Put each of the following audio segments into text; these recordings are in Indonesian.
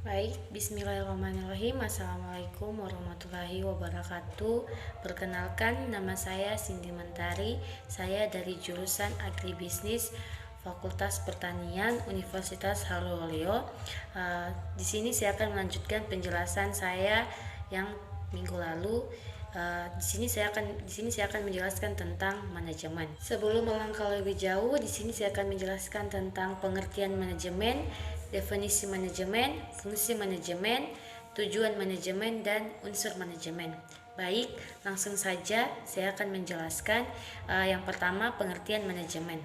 Baik, bismillahirrahmanirrahim. Assalamualaikum warahmatullahi wabarakatuh. Perkenalkan, nama saya Cindy Mentari. Saya dari jurusan Agribisnis Fakultas Pertanian Universitas Haloleo. Di sini saya akan melanjutkan penjelasan saya yang minggu lalu. Di sini saya akan menjelaskan tentang manajemen. Sebelum melangkah lebih jauh, di sini saya akan menjelaskan tentang pengertian manajemen, definisi manajemen, fungsi manajemen, tujuan manajemen, dan unsur manajemen. Baik, langsung saja saya akan menjelaskan. Yang pertama, pengertian manajemen.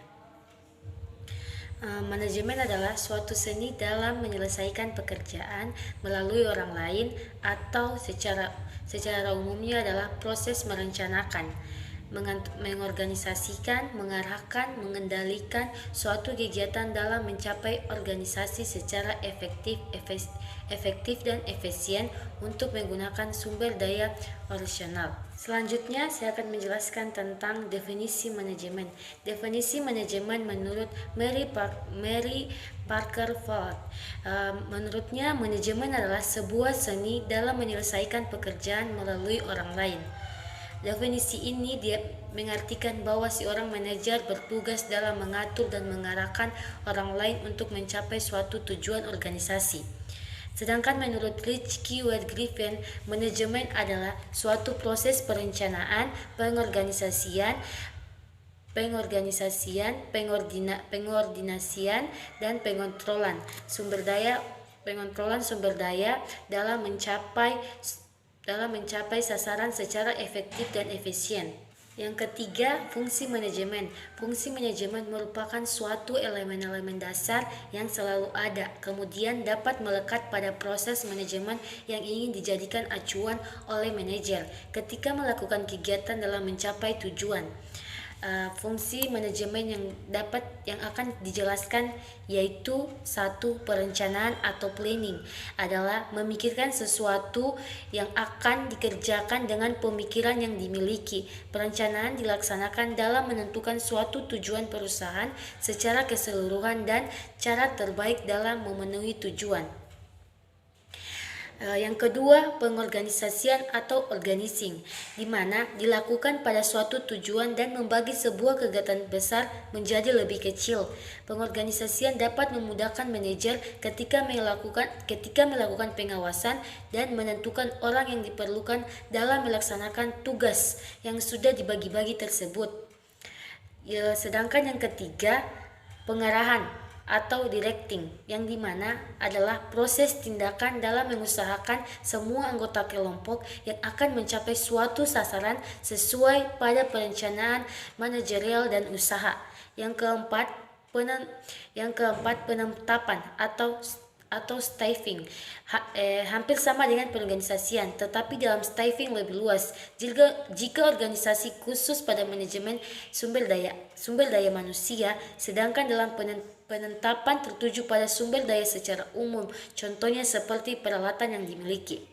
Manajemen adalah suatu seni dalam menyelesaikan pekerjaan melalui orang lain, atau secara umumnya adalah proses merencanakan, mengorganisasikan, mengarahkan, mengendalikan suatu kegiatan dalam mencapai organisasi secara efektif dan efisien untuk menggunakan sumber daya operasional. Selanjutnya saya akan menjelaskan tentang definisi manajemen. Definisi manajemen menurut Mary Parker Ford. Menurutnya, manajemen adalah sebuah seni dalam menyelesaikan pekerjaan melalui orang lain. Definisi ini dia mengartikan bahwa si orang manajer bertugas dalam mengatur dan mengarahkan orang lain untuk mencapai suatu tujuan organisasi. Sedangkan menurut Rich Keyword Griffin, manajemen adalah suatu proses perencanaan, pengordinasian, dan pengontrolan sumber daya dalam mencapai sasaran secara efektif dan efisien. Yang ketiga, fungsi manajemen. Fungsi manajemen merupakan suatu elemen-elemen dasar yang selalu ada, kemudian dapat melekat pada proses manajemen yang ingin dijadikan acuan oleh manajer ketika melakukan kegiatan dalam mencapai tujuan. Fungsi manajemen yang akan dijelaskan yaitu: 1. Perencanaan atau planning adalah memikirkan sesuatu yang akan dikerjakan dengan pemikiran yang dimiliki. Perencanaan dilaksanakan dalam menentukan suatu tujuan perusahaan secara keseluruhan dan cara terbaik dalam memenuhi tujuan. Yang kedua, pengorganisasian atau organizing, di mana dilakukan pada suatu tujuan dan membagi sebuah kegiatan besar menjadi lebih kecil. Pengorganisasian dapat memudahkan manajer ketika melakukan pengawasan dan menentukan orang yang diperlukan dalam melaksanakan tugas yang sudah dibagi-bagi tersebut. Sedangkan yang ketiga, pengarahan atau directing, yang dimana adalah proses tindakan dalam mengusahakan semua anggota kelompok yang akan mencapai suatu sasaran sesuai pada perencanaan manajerial dan usaha. Yang keempat, penetapan atau staffing, hampir sama dengan pengorganisasian, tetapi dalam staffing lebih luas. Jika organisasi khusus pada manajemen sumber daya manusia, sedangkan dalam penetapan tertuju pada sumber daya secara umum, contohnya seperti peralatan yang dimiliki.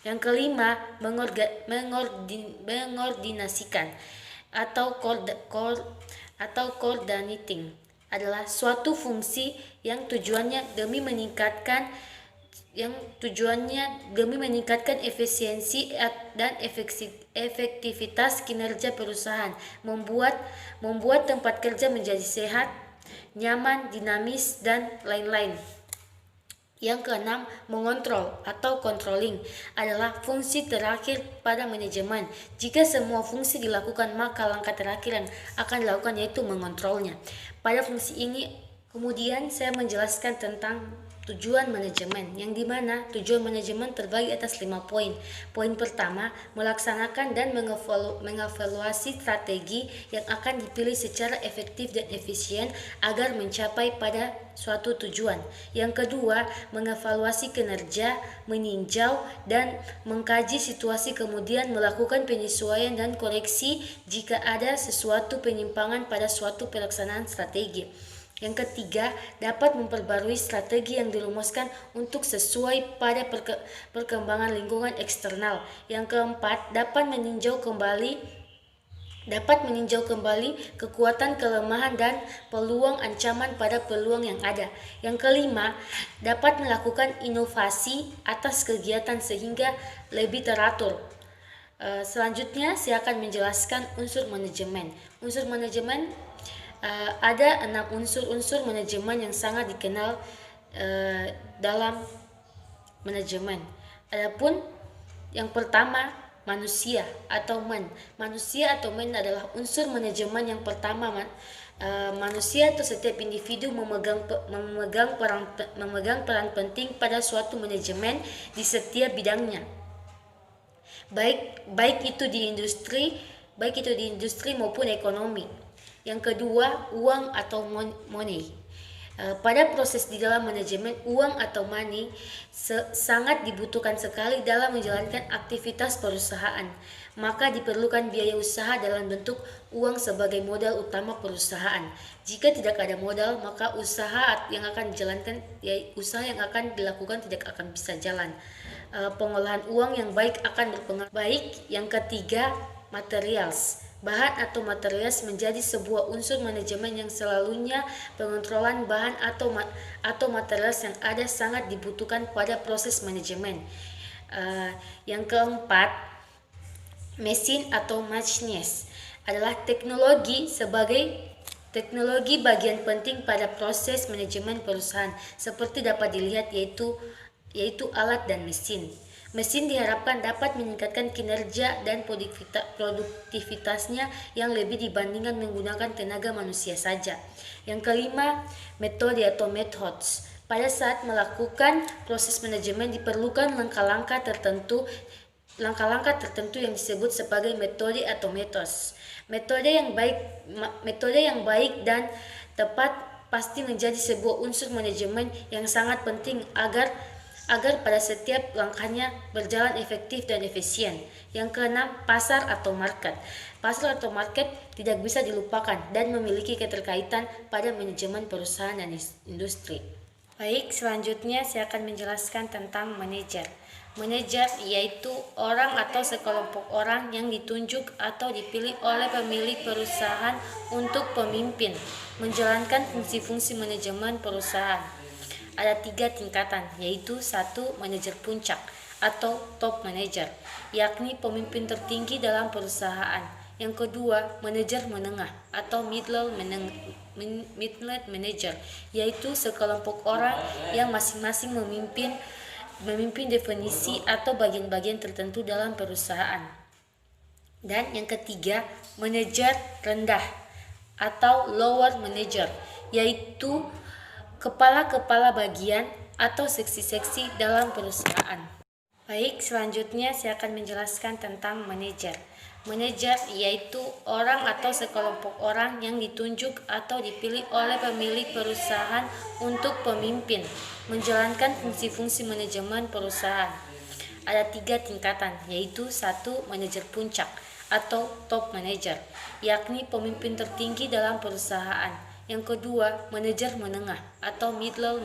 Yang kelima, mengordinasikan atau coordinating adalah suatu fungsi yang tujuannya demi meningkatkan efisiensi dan efektivitas kinerja perusahaan, membuat tempat kerja menjadi sehat, nyaman, dinamis, dan lain-lain. Yang keenam, mengontrol atau controlling adalah fungsi terakhir pada manajemen. Jika semua fungsi dilakukan, maka langkah terakhir yang akan dilakukan yaitu mengontrolnya. Pada fungsi ini kemudian saya menjelaskan tentang tujuan manajemen, yang dimana tujuan manajemen terbagi atas 5 poin. Poin pertama, melaksanakan dan mengevaluasi strategi yang akan dipilih secara efektif dan efisien agar mencapai pada suatu tujuan. Yang kedua, mengevaluasi kinerja, meninjau dan mengkaji situasi, kemudian melakukan penyesuaian dan koreksi jika ada sesuatu penyimpangan pada suatu pelaksanaan strategi. Yang ketiga, dapat memperbarui strategi yang dirumuskan untuk sesuai pada perkembangan lingkungan eksternal. Yang keempat, dapat meninjau kembali dapat meninjau kembali kekuatan, kelemahan, dan peluang ancaman pada peluang yang ada. Yang kelima, dapat melakukan inovasi atas kegiatan sehingga lebih teratur. Selanjutnya, saya akan menjelaskan unsur manajemen. Unsur manajemen, ada 6 unsur-unsur manajemen yang sangat dikenal dalam manajemen. Adapun yang pertama, manusia atau Manusia atau adalah unsur manajemen yang pertama. Manusia atau setiap individu memegang peran penting pada suatu manajemen di setiap bidangnya. Baik itu di industri maupun ekonomi. Yang kedua, uang atau money. Pada proses di dalam manajemen, uang atau money sangat dibutuhkan sekali dalam menjalankan aktivitas perusahaan. Maka diperlukan biaya usaha dalam bentuk uang sebagai modal utama perusahaan. Jika tidak ada modal, maka usaha yang akan dilakukan tidak akan bisa jalan. Pengolahan uang yang baik akan berpengaruh baik. Yang ketiga, materials. Bahan atau materials menjadi sebuah unsur manajemen yang selalunya pengontrolan bahan atau materials yang ada sangat dibutuhkan pada proses manajemen. Yang keempat, mesin atau machines adalah teknologi bagian penting pada proses manajemen perusahaan, seperti dapat dilihat yaitu alat dan mesin. Mesin diharapkan dapat meningkatkan kinerja dan produktivitasnya yang lebih dibandingkan menggunakan tenaga manusia saja. Yang kelima, metode atau methods. Pada saat melakukan proses manajemen diperlukan langkah-langkah tertentu yang disebut sebagai metode atau metode. Metode yang baik dan tepat pasti menjadi sebuah unsur manajemen yang sangat penting agar pada setiap langkahnya berjalan efektif dan efisien. Yang keenam, pasar atau market. Pasar atau market tidak bisa dilupakan dan memiliki keterkaitan pada manajemen perusahaan dan industri. Baik, selanjutnya saya akan menjelaskan tentang manajer. Manajer yaitu orang atau sekelompok orang yang ditunjuk atau dipilih oleh pemilik perusahaan untuk pemimpin, menjalankan fungsi-fungsi manajemen perusahaan. Ada 3 tingkatan, yaitu 1. Manajer puncak atau top manager, yakni pemimpin tertinggi dalam perusahaan. Yang kedua, manajer menengah atau middle manager, yaitu sekelompok orang yang masing-masing memimpin definisi atau bagian-bagian tertentu dalam perusahaan. Dan yang ketiga, manajer rendah atau lower manager, yaitu kepala-kepala bagian atau seksi-seksi dalam perusahaan. Baik, selanjutnya saya akan menjelaskan tentang manajer. Manajer yaitu orang atau sekelompok orang yang ditunjuk atau dipilih oleh pemilik perusahaan untuk pemimpin, menjalankan fungsi-fungsi manajemen perusahaan. Ada 3 tingkatan, yaitu 1. Manajer puncak atau top manager, yakni pemimpin tertinggi dalam perusahaan. Yang kedua, manajer menengah atau middle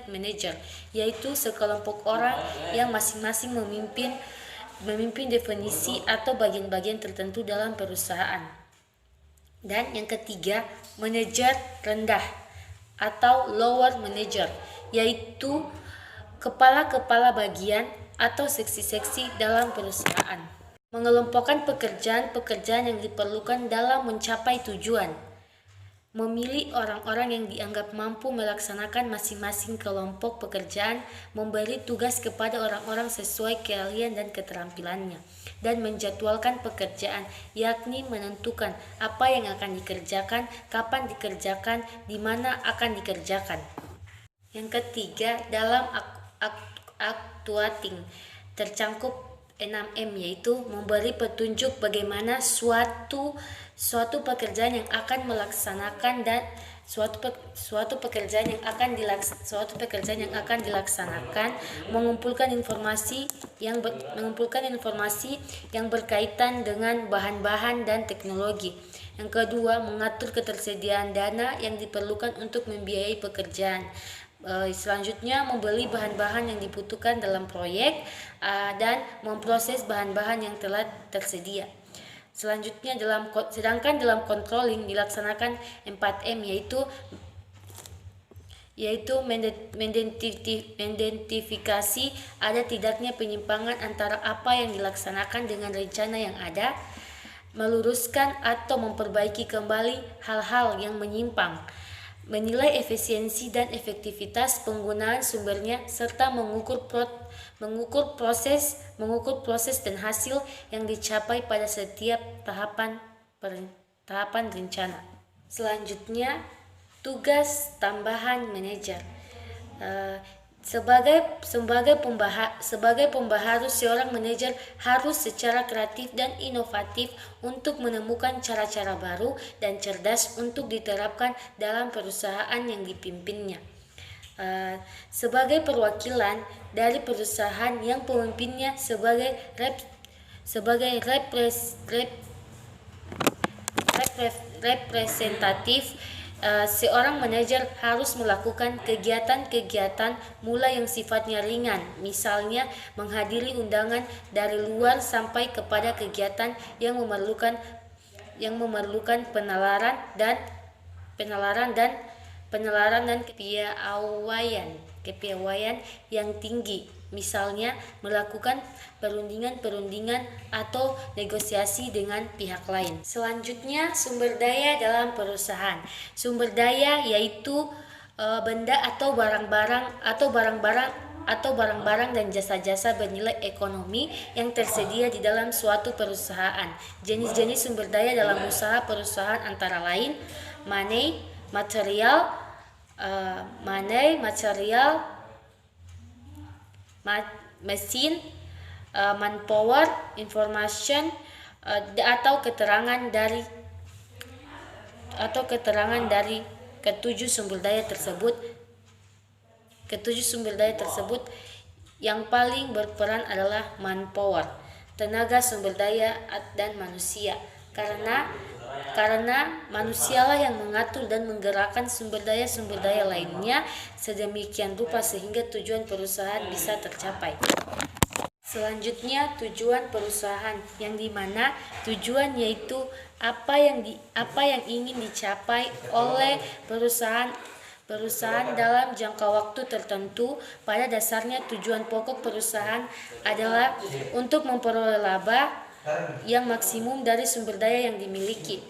manager, yaitu sekelompok orang yang masing-masing memimpin definisi atau bagian-bagian tertentu dalam perusahaan. Dan yang ketiga, manajer rendah atau lower manager, yaitu kepala-kepala bagian atau seksi-seksi dalam perusahaan. Mengelompokkan pekerjaan yang diperlukan dalam mencapai tujuan. Memilih orang-orang yang dianggap mampu melaksanakan masing-masing kelompok pekerjaan, memberi tugas kepada orang-orang sesuai keahlian dan keterampilannya, dan menjadwalkan pekerjaan, yakni menentukan apa yang akan dikerjakan, kapan dikerjakan, di mana akan dikerjakan. Yang ketiga, dalam actuating tercangkup 6M, yaitu memberi petunjuk bagaimana suatu pekerjaan yang akan melaksanakan dan suatu pekerjaan yang akan dilaksanakan, mengumpulkan informasi yang berkaitan dengan bahan-bahan dan teknologi. Yang kedua, mengatur ketersediaan dana yang diperlukan untuk membiayai pekerjaan. Selanjutnya, membeli bahan-bahan yang dibutuhkan dalam proyek dan memproses bahan-bahan yang telah tersedia. Selanjutnya sedangkan dalam controlling dilaksanakan 4M, yaitu mengidentifikasi ada tidaknya penyimpangan antara apa yang dilaksanakan dengan rencana yang ada, meluruskan atau memperbaiki kembali hal-hal yang menyimpang, menilai efisiensi dan efektivitas penggunaan sumbernya, serta mengukur proses dan hasil yang dicapai pada setiap tahapan rencana. Selanjutnya, tugas tambahan manajer. Sebagai pembaharu, seorang manajer harus secara kreatif dan inovatif untuk menemukan cara-cara baru dan cerdas untuk diterapkan dalam perusahaan yang dipimpinnya. Sebagai perwakilan dari perusahaan yang pemimpinnya sebagai representatif, seorang manajer harus melakukan kegiatan-kegiatan mulai yang sifatnya ringan, misalnya menghadiri undangan dari luar sampai kepada kegiatan yang memerlukan penalaran dan kepiawaian yang tinggi, misalnya melakukan perundingan atau negosiasi dengan pihak lain. Selanjutnya, sumber daya dalam perusahaan. Sumber daya yaitu benda atau barang-barang dan jasa-jasa bernilai ekonomi yang tersedia di dalam suatu perusahaan. Jenis-jenis sumber daya dalam usaha perusahaan antara lain material, mesin, manpower, information, atau keterangan dari ketujuh sumber daya tersebut. Yang paling berperan adalah manpower, tenaga sumber daya dan manusia, karena manusialah yang mengatur dan menggerakkan sumber daya lainnya sedemikian rupa sehingga tujuan perusahaan bisa tercapai. Selanjutnya, tujuan perusahaan, yang dimana tujuan yaitu apa yang ingin dicapai oleh perusahaan dalam jangka waktu tertentu. Pada dasarnya, tujuan pokok perusahaan adalah untuk memperoleh laba yang maksimum dari sumber daya yang dimiliki.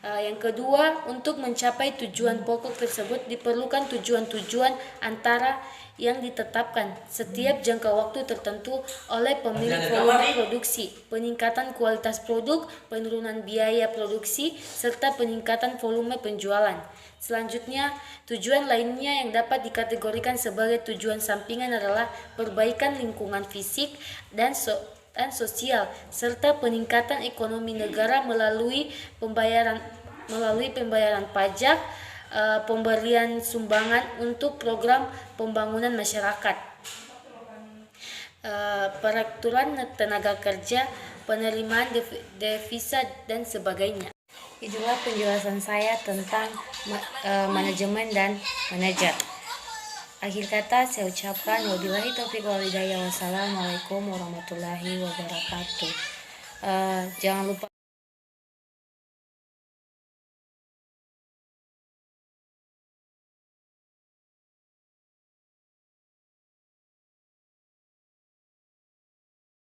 Yang kedua, untuk mencapai tujuan pokok tersebut diperlukan tujuan-tujuan antara yang ditetapkan setiap jangka waktu tertentu oleh pemilik volume produksi, peningkatan kualitas produk, penurunan biaya produksi, serta peningkatan volume penjualan. Selanjutnya, tujuan lainnya yang dapat dikategorikan sebagai tujuan sampingan adalah perbaikan lingkungan fisik dan sosial, serta peningkatan ekonomi negara melalui pembayaran pajak, pemberian sumbangan untuk program pembangunan masyarakat, peraturan tenaga kerja, penerimaan devisa, dan sebagainya. Itulah penjelasan saya tentang manajemen dan manajer. Akhir kata saya ucapkan wabillahi taufiq wal hidayah. Wassalamualaikum warahmatullahi wabarakatuh. Jangan lupa